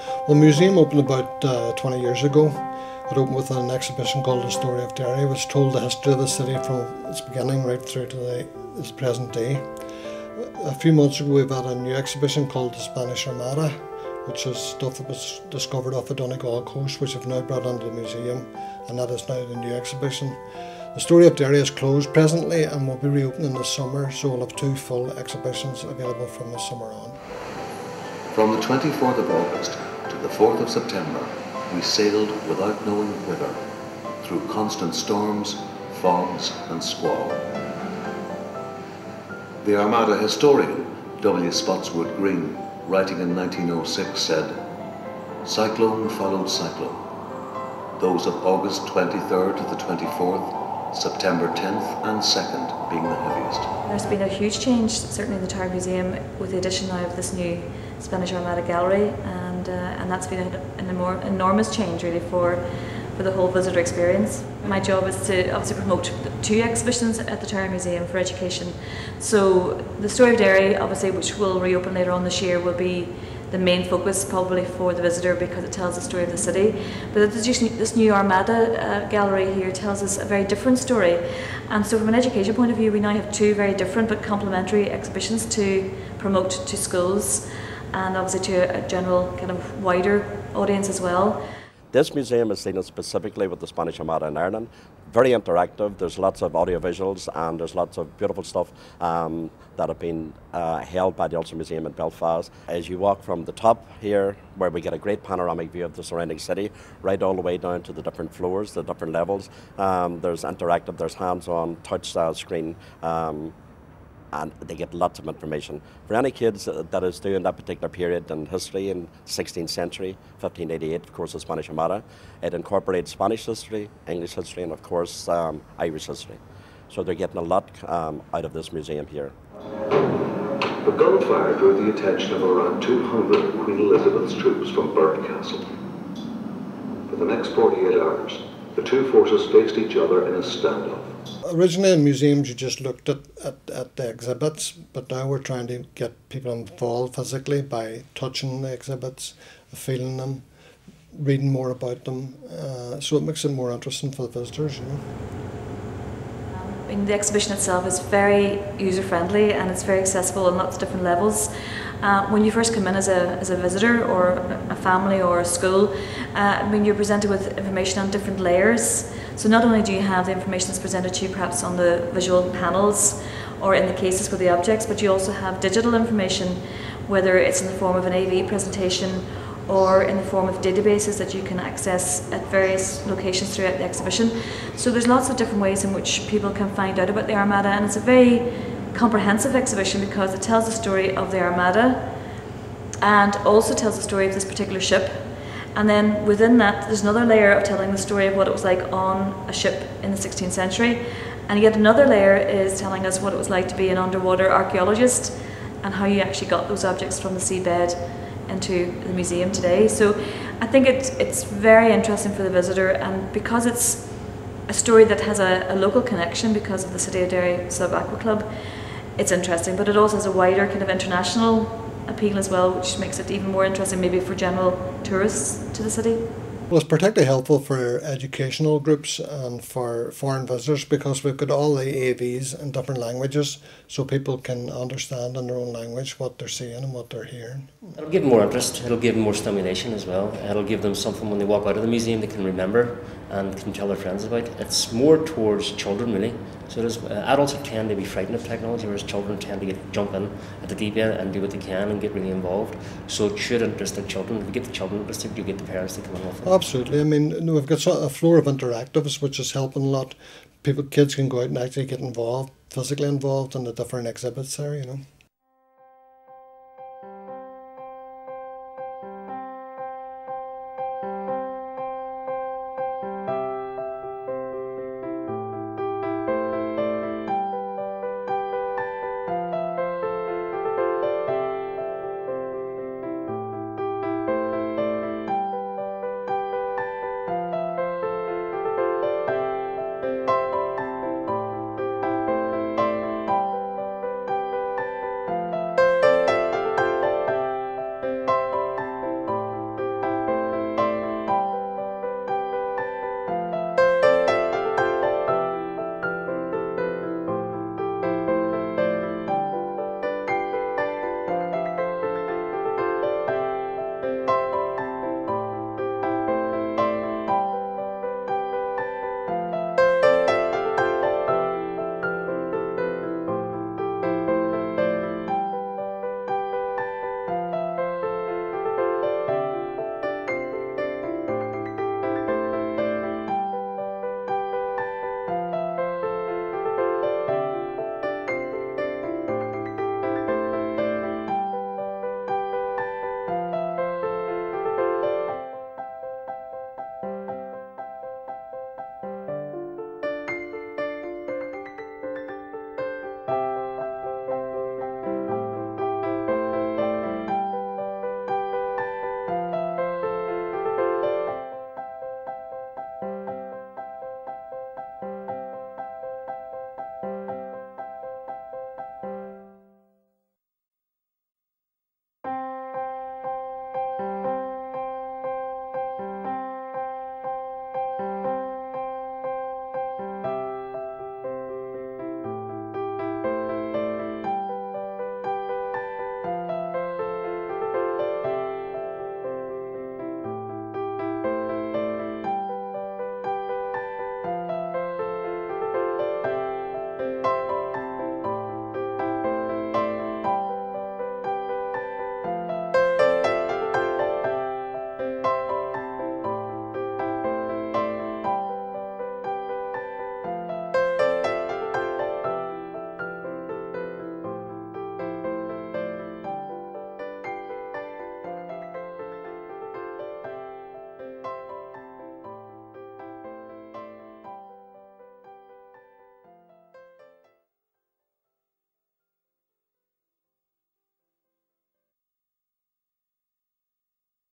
Well, the museum opened about 20 years ago. It opened with an exhibition called The Story of Derry, which told the history of the city from its beginning right through to its present day. A few months ago we've had a new exhibition called The Spanish Armada, which is stuff that was discovered off the Donegal coast, which have now brought into the museum, and that is now the new exhibition. The Story of Derry is closed presently and will be reopening this summer, so we'll have 2 full exhibitions available from this summer on. From the 24th of August to the 4th of September, we sailed without knowing whither, through constant storms, fogs and squall. The Armada historian, W. Spotswood Green, writing in 1906, said, "Cyclone followed cyclone. Those of August 23rd to the 24th, September 10th and 2nd being the heaviest." There's been a huge change, certainly in the Tower Museum, with the addition now of this new Spanish Armada gallery, and that's been an enormous change really for the whole visitor experience. My job is to obviously promote 2 exhibitions at the Tower Museum for education. So the Story of Derry, obviously, which will reopen later on this year, will be the main focus probably for the visitor because it tells the story of the city. But this new Armada gallery here tells us a very different story. And so from an education point of view, we now have 2 very different but complementary exhibitions to promote to schools and obviously to a general kind of wider audience as well. This museum is seen specifically with the Spanish Armada in Ireland. Very interactive, there's lots of audio visuals and there's lots of beautiful stuff that have been held by the Ulster Museum in Belfast. As you walk from the top here, where we get a great panoramic view of the surrounding city, right all the way down to the different floors, the different levels. There's interactive, there's hands-on touch screen, and they get lots of information. For any kids that is doing that particular period in history in 16th century, 1588, of course, the Spanish Armada, it incorporates Spanish history, English history, and of course, Irish history. So they're getting a lot out of this museum here. The gunfire drew the attention of around 200 of Queen Elizabeth's troops from Burke Castle. For the next 48 hours, the 2 forces faced each other in a standoff. Originally in museums you just looked at the exhibits, but now we're trying to get people involved physically by touching the exhibits, feeling them, reading more about them, so it makes it more interesting for the visitors, you know. The exhibition itself is very user-friendly and it's very accessible on lots of different levels. When you first come in as a visitor or a family or a school, you're presented with information on different layers. So not only do you have the information that's presented to you perhaps on the visual panels or in the cases for the objects, but you also have digital information, whether it's in the form of an AV presentation or in the form of databases that you can access at various locations throughout the exhibition. So there's lots of different ways in which people can find out about the Armada, and it's a very comprehensive exhibition because it tells the story of the Armada and also tells the story of this particular ship. And then within that, there's another layer of telling the story of what it was like on a ship in the 16th century. And yet another layer is telling us what it was like to be an underwater archaeologist and how you actually got those objects from the seabed into the museum today. So I think it's very interesting for the visitor, and because it's a story that has a local connection because of the City of Derry Sub-Aqua Club, it's interesting, but it also has a wider kind of international appeal as well, which makes it even more interesting maybe for general tourists to the city. Well, it's particularly helpful for educational groups and for foreign visitors because we've got all the AVs in different languages, so people can understand in their own language what they're seeing and what they're hearing. It'll give them more interest, it'll give them more stimulation as well. It'll give them something when they walk out of the museum they can remember and can tell their friends about. It's more towards children really. So adults tend to be frightened of technology, whereas children tend to jump in at the deep end and do what they can and get really involved. So it should interest the children. If you get the children interested, you get the parents to come in with them. Absolutely. I mean, we've got a floor of interactives, which is helping a lot. Kids can go out and actually get involved, physically involved in the different exhibits there, you know.